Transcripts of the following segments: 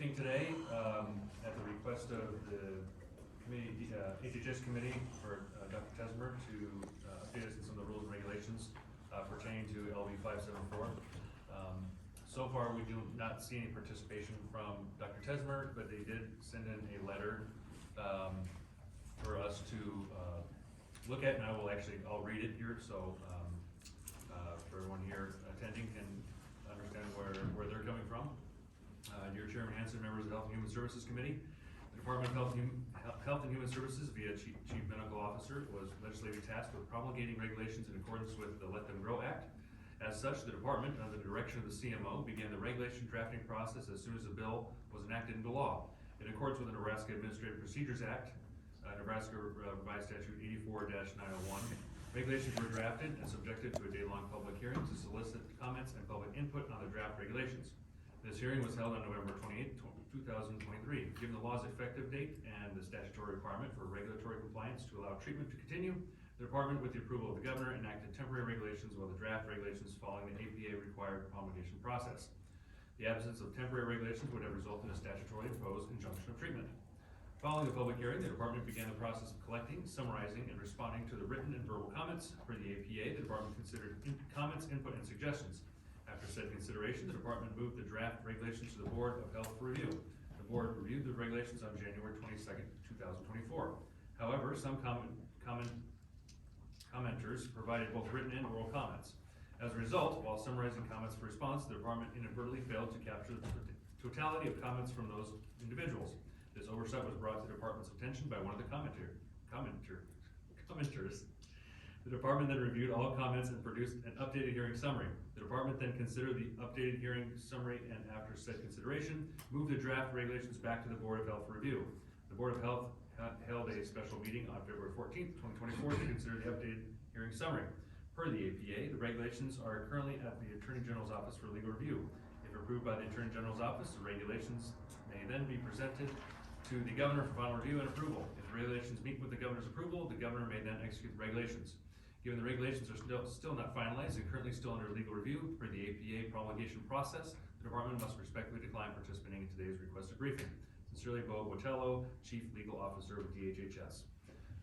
briefing today at the request of the committee, HHS committee for Dr. Tesmer to update us on some of the rules and regulations pertaining to LB574. So far, we do not see any participation from Dr. Tesmer, but they did send in a letter for us to look at, and I'll read it here, so for everyone here attending can understand where they're coming from. Dear Chairman Hanson, members of the Health and Human Services Committee, the Department of Health and Human Services via Chief Medical Officer was legislatively tasked with promulgating regulations in accordance with the Let Them Grow Act. As such, the department, under the direction of the CMO, began the regulation drafting process as soon as the bill was enacted into law. In accordance with the Nebraska Administrative Procedures Act, Nebraska Revised Statute 84-901, regulations were drafted and subjected to a day-long public hearing to solicit comments and public input on the draft regulations. This hearing was held on November 28, 2023. Given the law's effective date and the statutory requirement for regulatory compliance to allow treatment to continue, the department, with the approval of the governor, enacted temporary regulations while the draft regulations following the APA-required promulgation process. The absence of temporary regulations would have resulted in a statutorily imposed injunction of treatment. Following the public hearing, the department began the process of collecting, summarizing, and responding to the written and verbal comments. For the APA, the department considered comments, input, and suggestions. After said consideration, the department moved the draft regulations to the Board of Health for review. The board reviewed the regulations on January 22nd, 2024. However, some commenters provided both written and oral comments. As a result, while summarizing comments for response, the department inadvertently failed to capture the totality of comments from those individuals. This oversight was brought to the department's attention by one of the commenters. The department then reviewed all comments and produced an updated hearing summary. The department then considered the updated hearing summary and, after said consideration, moved the draft regulations back to the Board of Health for review. The Board of Health held a special meeting on February 14th, 2024 to consider the updated hearing summary. Per the APA, the regulations are currently at the Attorney General's Office for legal review. If approved by the Attorney General's Office, the regulations may then be presented to the governor for final review and approval. If the regulations meet with the governor's approval, the governor may then execute the regulations. Given the regulations are still not finalized and currently still under legal review for the APA promulgation process, the department must respectfully decline participating in today's requested briefing. Sincerely, Bo Botello, Chief Legal Officer of DHHS.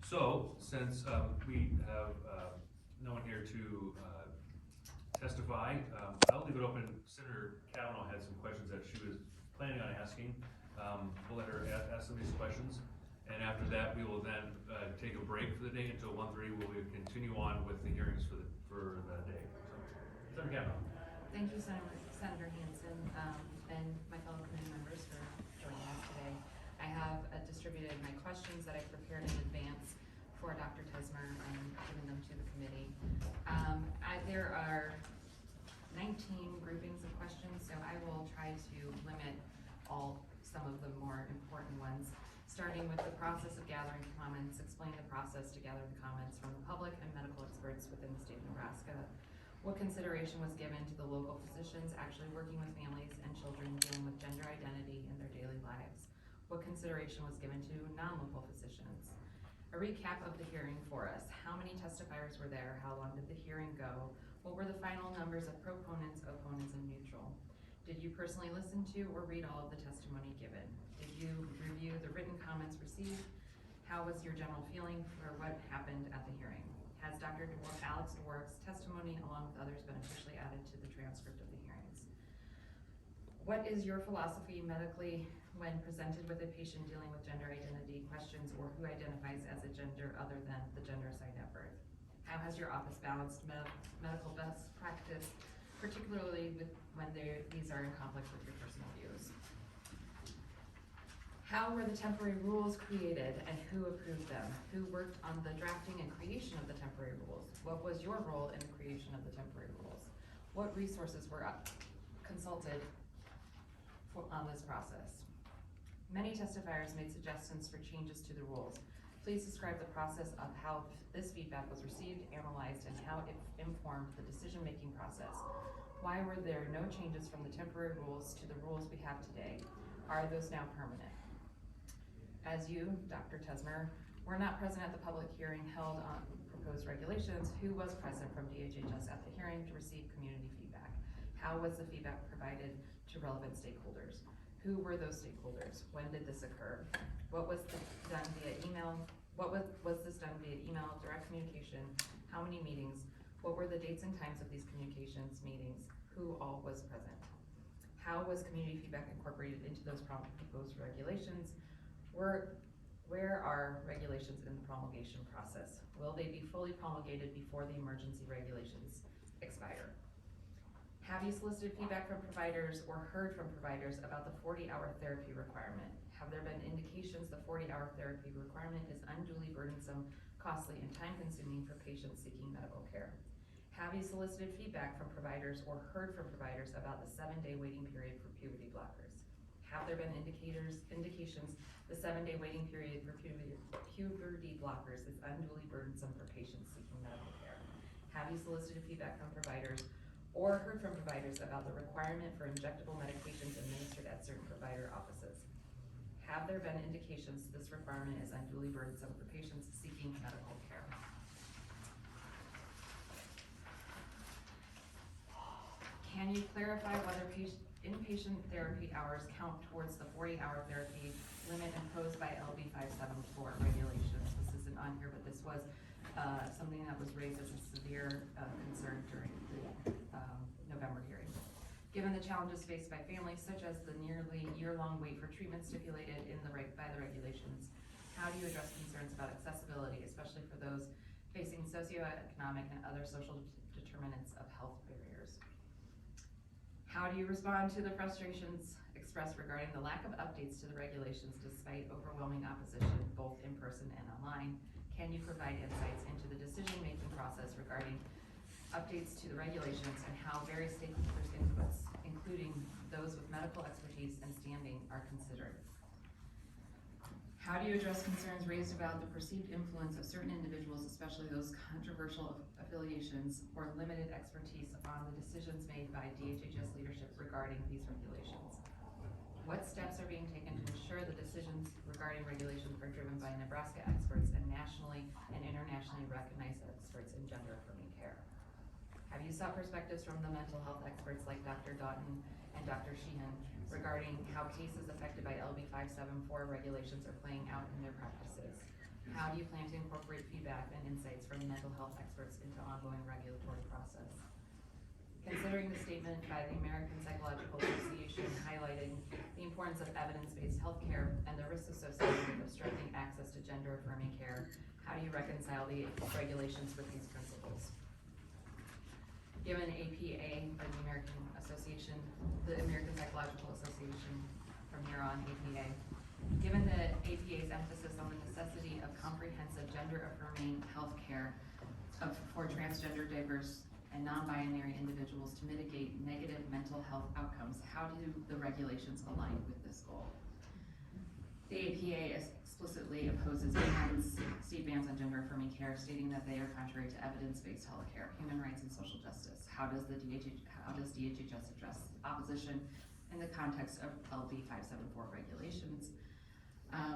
So, since we have no one here to testify, I'll leave it open. Senator Kavanaugh had some questions that she was planning on asking. We'll let her ask some of these questions. And after that, we will then take a break for the day until 1:30, where we continue on with the hearings for the day. So, Senator Kavanaugh. Thank you, Senator Hanson, and my fellow committee members for joining us today. I have distributed my questions that I prepared in advance for Dr. Tesmer and given them to the committee. There are 19 groupings of questions, so I will try to limit some of the more important ones. Starting with the process of gathering comments, explain the process to gather the comments from the public and medical experts within the state of Nebraska. What consideration was given to the local physicians actually working with families and children dealing with gender identity in their daily lives? What consideration was given to non-local physicians? A recap of the hearing for us. How many testifiers were there? How long did the hearing go? What were the final numbers of proponents, opponents, and neutral? Did you personally listen to or read all of the testimony given? Did you review the written comments received? How was your general feeling for what happened at the hearing? Has Dr. Alex Dwork's testimony, along with others, been officially added to the transcript of the hearings? What is your philosophy medically when presented with a patient dealing with gender identity questions or who identifies as a gender other than the gender assigned at birth? How has your office balanced medical best practice, particularly when these are in conflict with your personal views? How were the temporary rules created and who approved them? Who worked on the drafting and creation of the temporary rules? What was your role in the creation of the temporary rules? What resources were consulted on this process? Many testifiers made suggestions for changes to the rules. Please describe the process of how this feedback was received, analyzed, and how it informed the decision-making process. Why were there no changes from the temporary rules to the rules we have today? Are those now permanent? As you, Dr. Tesmer, were not present at the public hearing held on proposed regulations, who was present from DHHS at the hearing to receive community feedback? How was the feedback provided to relevant stakeholders? Who were those stakeholders? When did this occur? What was done via email? What was this done via email, direct communication? How many meetings? What were the dates and times of these communications meetings? Who all was present? How was community feedback incorporated into those proposed regulations? Where are regulations in the promulgation process? Will they be fully promulgated before the emergency regulations expire? Have you solicited feedback from providers or heard from providers about the 40-hour therapy requirement? Have there been indications the 40-hour therapy requirement is unduly burdensome, costly, and time-consuming for patients seeking medical care? Have you solicited feedback from providers or heard from providers about the 7-day waiting period for puberty blockers? Have there been indications the 7-day waiting period for puberty blockers is unduly burdensome for patients seeking medical care? Have you solicited feedback from providers or heard from providers about the requirement for injectable medications administered at certain provider offices? Have there been indications this requirement is unduly burdensome for patients seeking medical care? Can you clarify whether inpatient therapy hours count towards the 40-hour therapy limit imposed by LB574 regulations? This isn't on here, but this was something that was raised as a severe concern during the November hearing. Given the challenges faced by families, such as the nearly year-long wait for treatment stipulated by the regulations, how do you address concerns about accessibility, especially for those facing socioeconomic and other social determinants of health barriers? How do you respond to the frustrations expressed regarding the lack of updates to the regulations despite overwhelming opposition, both in person and online? Can you provide insights into the decision-making process regarding updates to the regulations and how various stakeholders' inputs, including those with medical expertise and standing, are considered? How do you address concerns raised about the perceived influence of certain individuals, especially those controversial affiliations or limited expertise, on the decisions made by DHHS leadership regarding these regulations? What steps are being taken to ensure the decisions regarding regulations are driven by Nebraska experts and nationally and internationally recognized experts in gender-affirming care? Have you sought perspectives from the mental health experts like Dr. Doughton and Dr. Sheehan regarding how cases affected by LB574 regulations are playing out in their practices? How do you plan to incorporate feedback and insights from mental health experts into ongoing regulatory process? Considering the statement by the American Psychological Association highlighting the importance of evidence-based healthcare and the risks associated with obstructing access to gender-affirming care, how do you reconcile the regulations with these principles? Given APA, or the American Psychological Association, from here on APA, given the APA's emphasis on the necessity of comprehensive gender-affirming health care for transgender, diverse, and non-binary individuals to mitigate negative mental health outcomes, how do the regulations align with this goal? The APA explicitly opposes state bans on gender-affirming care, stating that they are contrary to evidence-based healthcare, human rights, and social justice. How does DHHS address opposition in the context of LB574 regulations? I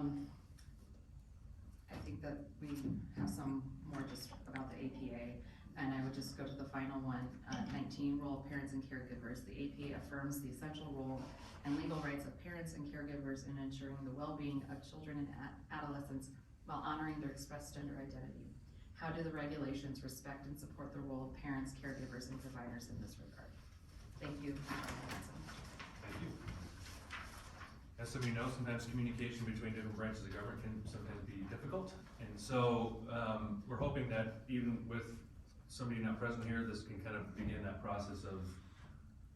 think that we have some more just about the APA, and I would just go to the final one, 19, role of parents and caregivers. The APA affirms the essential role and legal rights of parents and caregivers in ensuring the well-being of children and adolescents while honoring their expressed gender identity. How do the regulations respect and support the role of parents, caregivers, and providers in this regard? Thank you. Thank you. As some of you know, sometimes communication between different branches of government can sometimes be difficult. And so we're hoping that even with somebody not present here, this can kind of begin that process of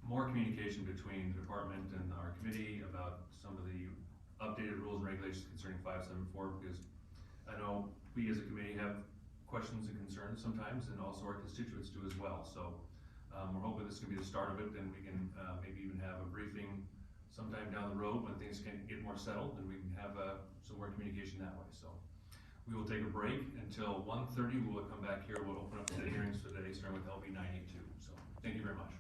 more communication between the department and our committee about some of the updated rules and regulations concerning 574, because I know we as a committee have questions and concerns sometimes, and also our constituents do as well. So we're hoping this can be the start of it, and we can maybe even have a briefing sometime down the road when things can get more settled, and we can have some more communication that way. So we will take a break until 1:30. We will come back here. We'll open up the hearings today, starting with LB982. So thank you very much.